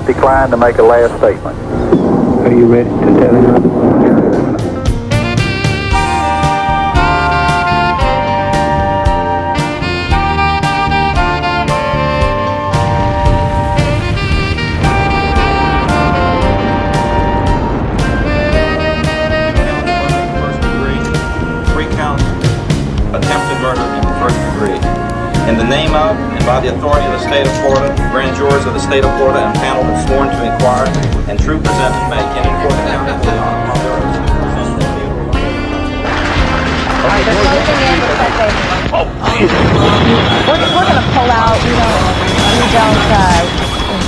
declined to make a last statement. Are you ready to tell him? Attempted murder in the first degree. In the name of and by the authority of the state of Florida, grand jurors of the state of Florida and panel have sworn to inquire and true present and make any court accountability on upon their oaths to present that they will. They're closing in because we're going to pull out.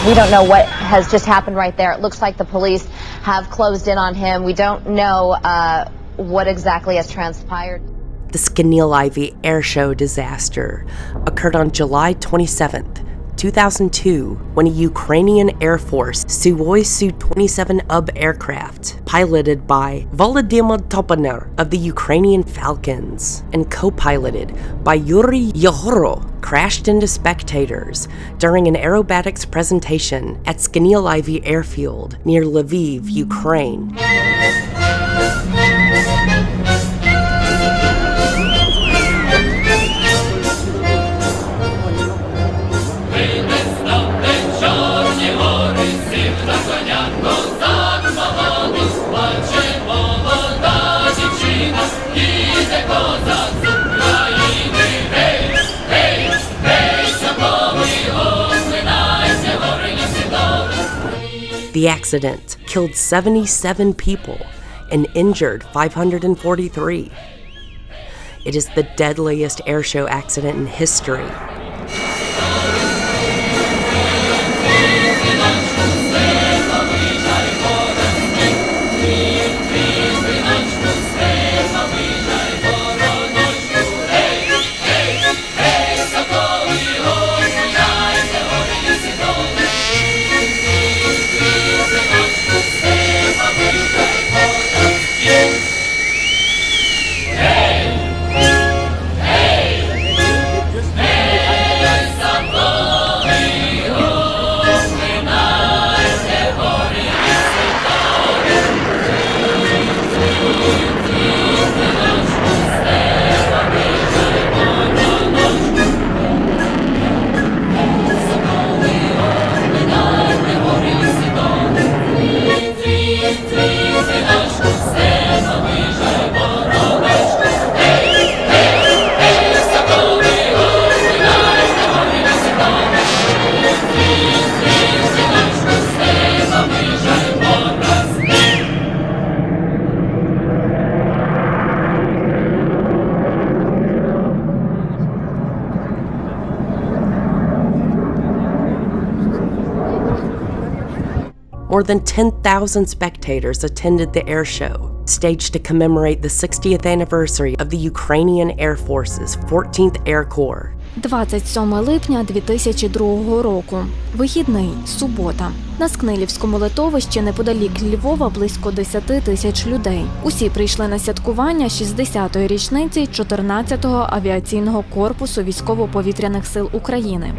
We don't know what has just happened right there. It looks like the police have closed in on him. We don't know what exactly has transpired. The Skynyliv air show disaster occurred on July 27th, 2002, when a Ukrainian Air Force Sukhoi Su-27 aircraft, piloted by Volodymyr Toponer of the Ukrainian Falcons and co-piloted by Yuri Yehoro, crashed into spectators during an aerobatics presentation at Skynyliv airfield near Lviv, Ukraine. The accident killed 77 people and injured 543. It is the deadliest airshow accident in history. More than 10,000 spectators attended the air show, staged to commemorate the 60th anniversary of the Ukrainian Air Force's 14th Air Corps. 27 липня 2002 року. Вихідний, субота. На Скнилівському литовищі неподалік Львова близько 10 тисяч людей. Усі прийшли на святкування 60-ї річниці 14-го авіаційного корпусу Військово-повітряних сил України.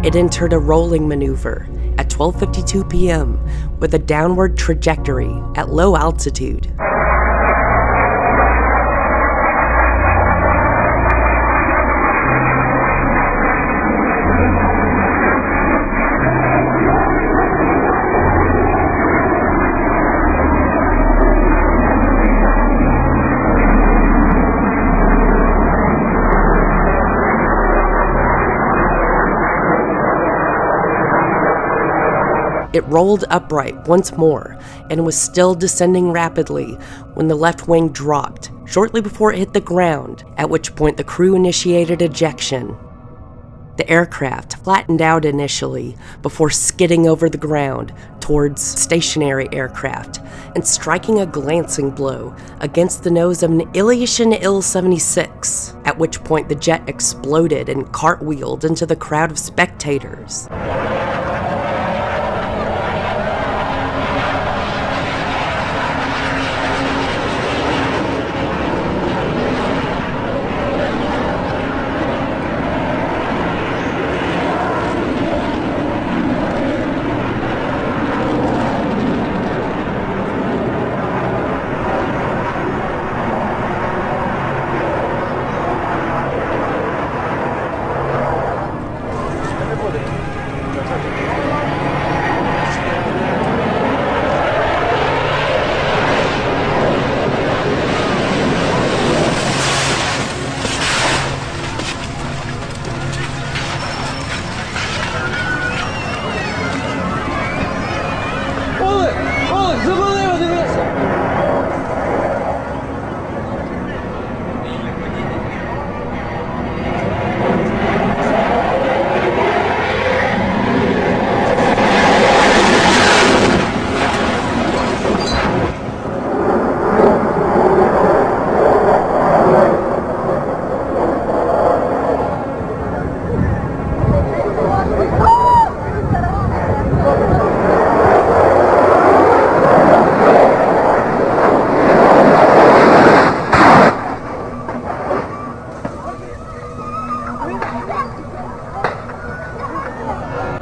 It entered a rolling maneuver at 12:52 p.m. with a downward trajectory at low altitude. It rolled upright once more and was still descending rapidly when the left wing dropped, shortly before it hit the ground, at which point the crew initiated ejection. The aircraft flattened out initially before skidding over the ground towards stationary aircraft and striking a glancing blow against the nose of an Ilyushin Il-76, at which point the jet exploded and cartwheeled into the crowd of spectators.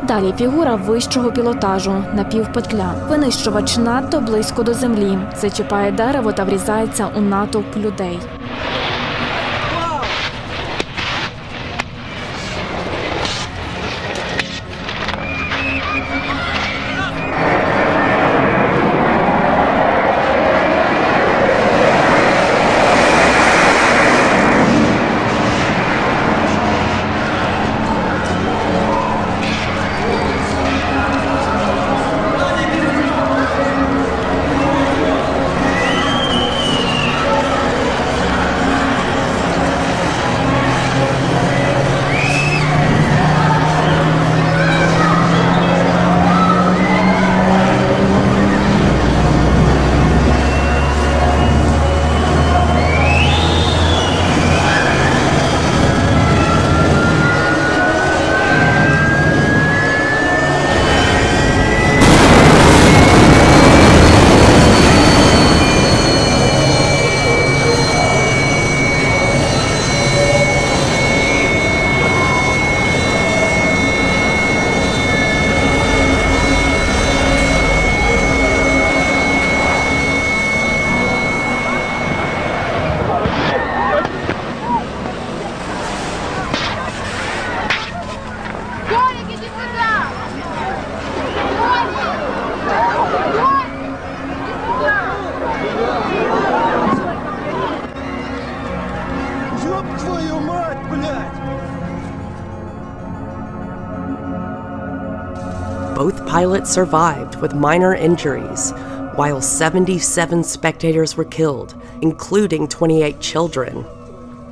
Далі фігура вищого пілотажу, напівпетля. Винищувач надто близько до землі, зачіпає дерево та врізається у натовп людей. Both pilots survived with minor injuries, while 77 spectators were killed, including 28 children.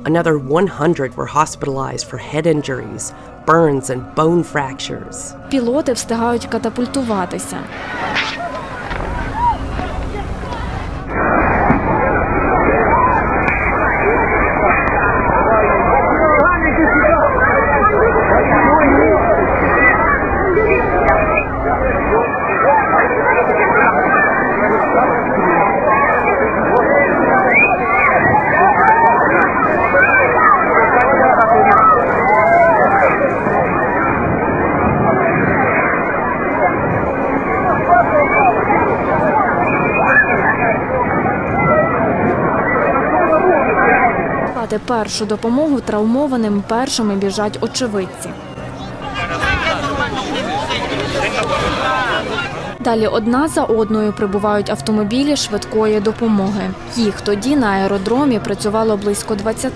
Another 100 were hospitalized for head injuries, burns, and bone fractures. Пілоти встигають катапультуватися. Першу допомогу травмованим першими біжать очевидці. Далі одна за одною прибувають автомобілі швидкої допомоги. Їх тоді на аеродромі працювало близько 20.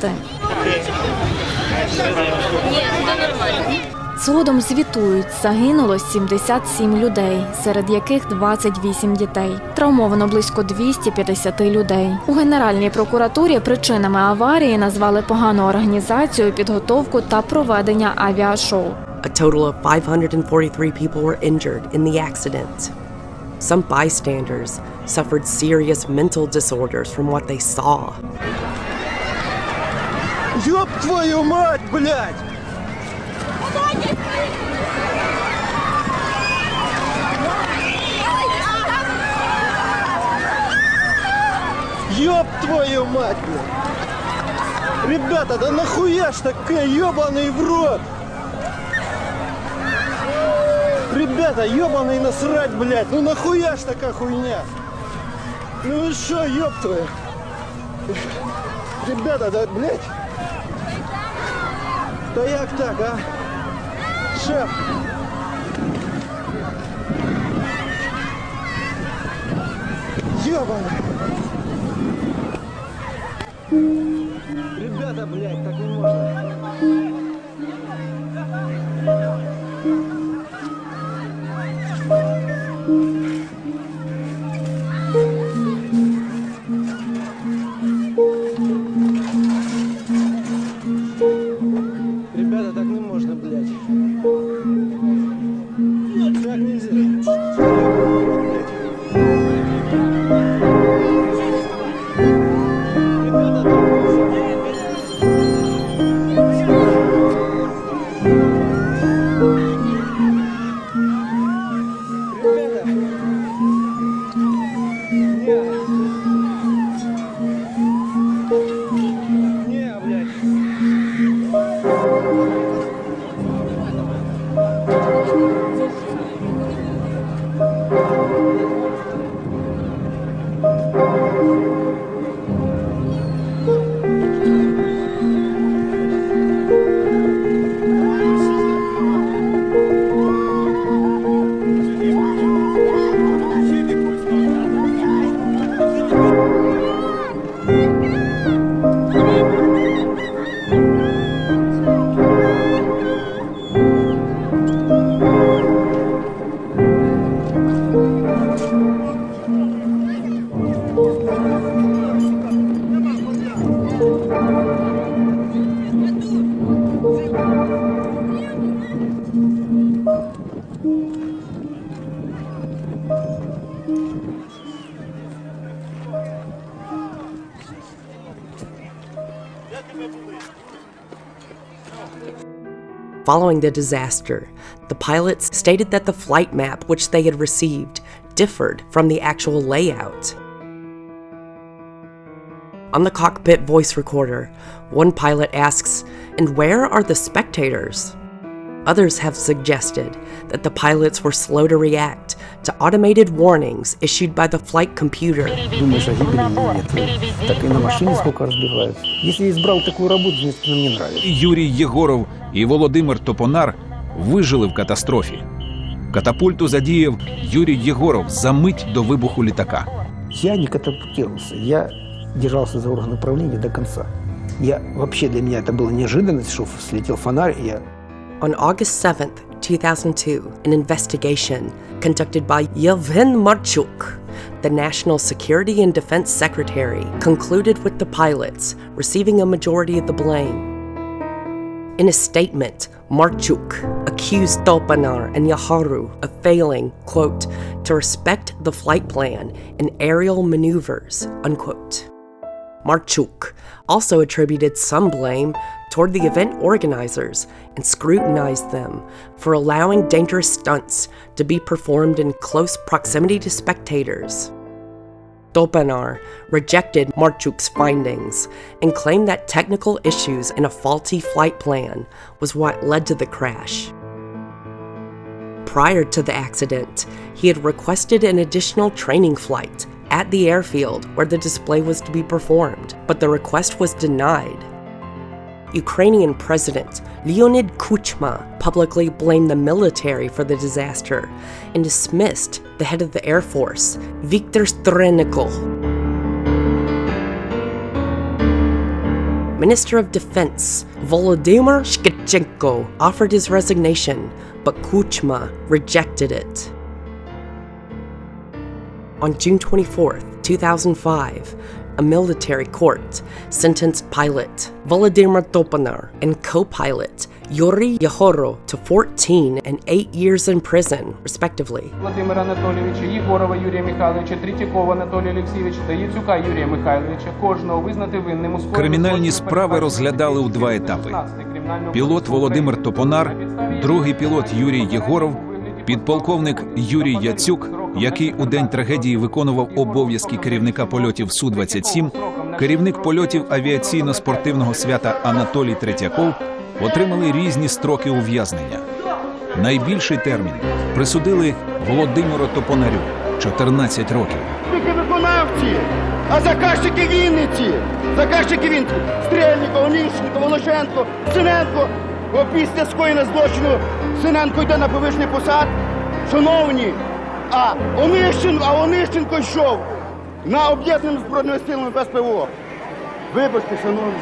Згодом звітують, загинуло 77 людей, серед яких 28 дітей. Травмовано близько 250 людей. У Генеральній прокуратурі причинами аварії назвали погану організацію, підготовку та проведення авіашоу. A total of 543 people were injured in the accident. Some bystanders suffered serious mental disorders from what they saw. Ёб твою мать, блядь! Ёб твою мать, блядь! Ребята, да нахуя ж такая, ёбаный в рот! Ребята, ёбаный насрать, блядь! Ну нахуя ж такая хуйня? Ну вы шо, ёб твою? Ребята, да, блядь! Да як так, а? Шеф! Ёбаный! Ребята, блядь, так не можно. Ребята, так не можно, блядь. Так нельзя. Ребята, так не, блядь. Following the disaster, the pilots stated that the flight map which they had received differed from the actual layout. On the cockpit voice recorder, one pilot asks, "And where are the spectators?" Others have suggested that the pilots were slow to react to automated warnings issued by the flight computer. Думаешь, а гибели нет. Так и на машине сколько разбивают. Если я избрал такую работу, значит, она мне нравится. Юрій Єгоров і Володимир Топонар вижили в катастрофі. Катапульту задіяв Юрій Єгоров за мить до вибуху літака. Я не катапультировался, я держался за орган управления до конца. Вообще для меня это была неожиданность, что слетел фонарь, и я... On August 7th, 2002, an investigation conducted by Yevhen Marchuk, the National Security and Defense Secretary, concluded with the pilots receiving a majority of the blame. In a statement, Marchuk accused Topanar and Yaharu of failing, quote, to respect the flight plan and aerial maneuvers, unquote. Marchuk also attributed some blame toward the event organizers and scrutinized them for allowing dangerous stunts to be performed in close proximity to spectators. Topanar rejected Marchuk's findings and claimed that technical issues and a faulty flight plan was what led to the crash. Prior to the accident, he had requested an additional training flight at the airfield where the display was to be performed, but the request was denied. Ukrainian President Leonid Kuchma publicly blamed the military for the disaster and dismissed the head of the Air Force, Viktor Strennikov. Minister of Defense, Volodymyr Shketchenko, offered his resignation, but Kuchma rejected it. On June 24, 2005, a military court sentenced pilot Volodymyr Toponar and co-pilot Yuri Yehorov to 14 and 8 years in prison, respectively. Владимира Анатолійовича, Єгорова Юрія Михайловича, Третьякова Анатолія Олексійовича та Яцюка Юрія Михайловича кожного визнати винним у скоєнні Кримінальні справи розглядали у два етапи. Пілот Володимир Топонар, другий пілот Юрій Єгоров, підполковник Юрій Яцюк, який у день трагедії виконував обов'язки керівника польотів Су-27, керівник польотів авіаційно-спортивного свята Анатолій Третьяков отримали різні строки ув'язнення. Найбільший термін присудили Володимиру Топонарю – 14 років. Тільки виконавці, а заказчики Вінниці. Заказчики Вінниці. Стрельников, Онищенко, Волошенко, Синенко. Після скоєння злочину Синенко йде на повишений посад. Шановні, а Онищенко йшов на об'єднаним збройними силами без ПВО. Вибачте, шановні.